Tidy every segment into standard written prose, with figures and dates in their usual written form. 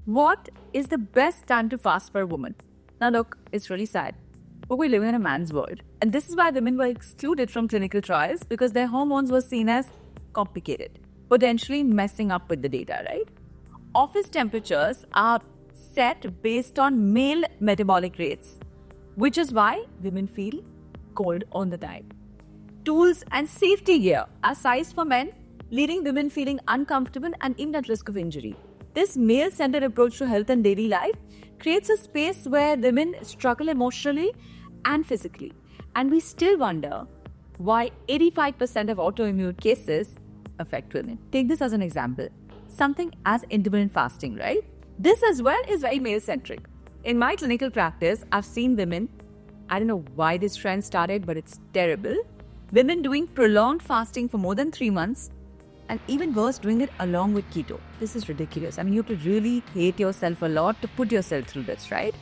What is the best time to fast for a woman? Now, look, it's really sad, but we're living in a man's world. And this is why women were excluded from clinical trials because their hormones were seen as complicated, potentially messing up with the data, right? Office temperatures are set based on male metabolic rates, which is why women feel cold all the time. Tools and safety gear are sized for men, leaving women feeling uncomfortable and even at risk of injury. This male-centered approach to health and daily life creates a space where women struggle emotionally and physically. And we still wonder why 85% of autoimmune cases affect women. Take this as an example. Something as intermittent fasting, right? This as well is very male-centric. In my clinical practice, I've seen women, I don't know why this trend started, but it's terrible. Women doing prolonged fasting for more than 3 months, and even worse, doing it along with keto. This is ridiculous. I mean, you have to really hate yourself a lot to put yourself through this, right?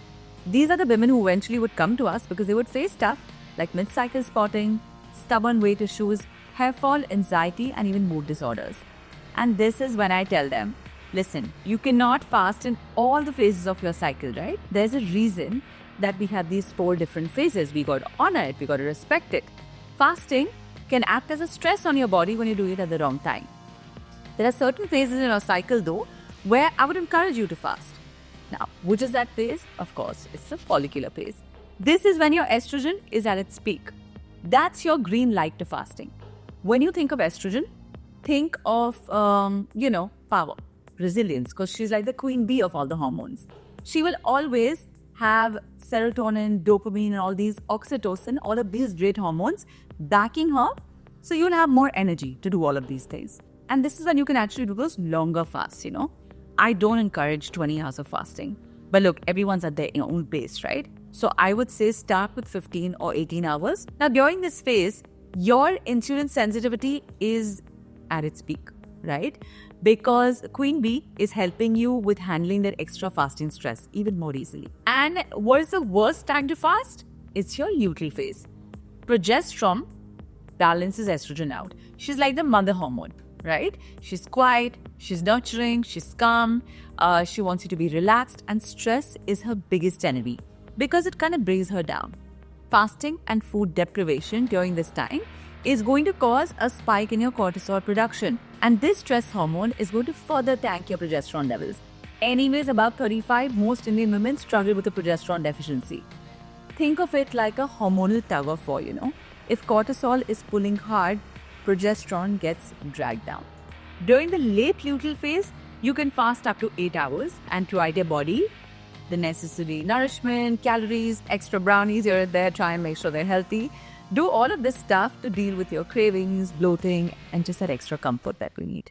These are the women who eventually would come to us because they would face stuff like mid-cycle spotting, stubborn weight issues, hair fall, anxiety, and even mood disorders. And this is when I tell them, listen, you cannot fast in all the phases of your cycle, right? There's a reason that we have these 4 different phases. We got to honor it. We got to respect it. Fasting can act as a stress on your body when you do it at the wrong time. There are certain phases in our cycle though where I would encourage you to fast. Now, which is that phase? Of course, it's the follicular phase. This is when your estrogen is at its peak. That's your green light to fasting. When you think of estrogen, think of, power, resilience, because she's like the queen bee of all the hormones. She will always have serotonin, dopamine, and all these oxytocin, all of these great hormones backing her. So you'll have more energy to do all of these things. And this is when you can actually do those longer fasts, I don't encourage 20 hours of fasting. But look, everyone's at their own pace, right? So I would say start with 15 or 18 hours. Now, during this phase, your insulin sensitivity is at its peak, right? Because Queen Bee is helping you with handling that extra fasting stress even more easily. And what is the worst time to fast? It's your luteal phase. Progesterone balances estrogen out. She's like the mother hormone, right? She's quiet, she's nurturing, she's calm, she wants you to be relaxed, and stress is her biggest enemy because it kind of brings her down. Fasting and food deprivation during this time is going to cause a spike in your cortisol production, and this stress hormone is going to further tank your progesterone levels. Anyways, above 35, most Indian women struggle with a progesterone deficiency. Think of it like a hormonal tug of war, If cortisol is pulling hard, progesterone gets dragged down. During the late luteal phase, you can fast up to 8 hours and provide your body the necessary nourishment, calories, extra brownies here and there, try and make sure they're healthy. Do all of this stuff to deal with your cravings, bloating, and just that extra comfort that we need.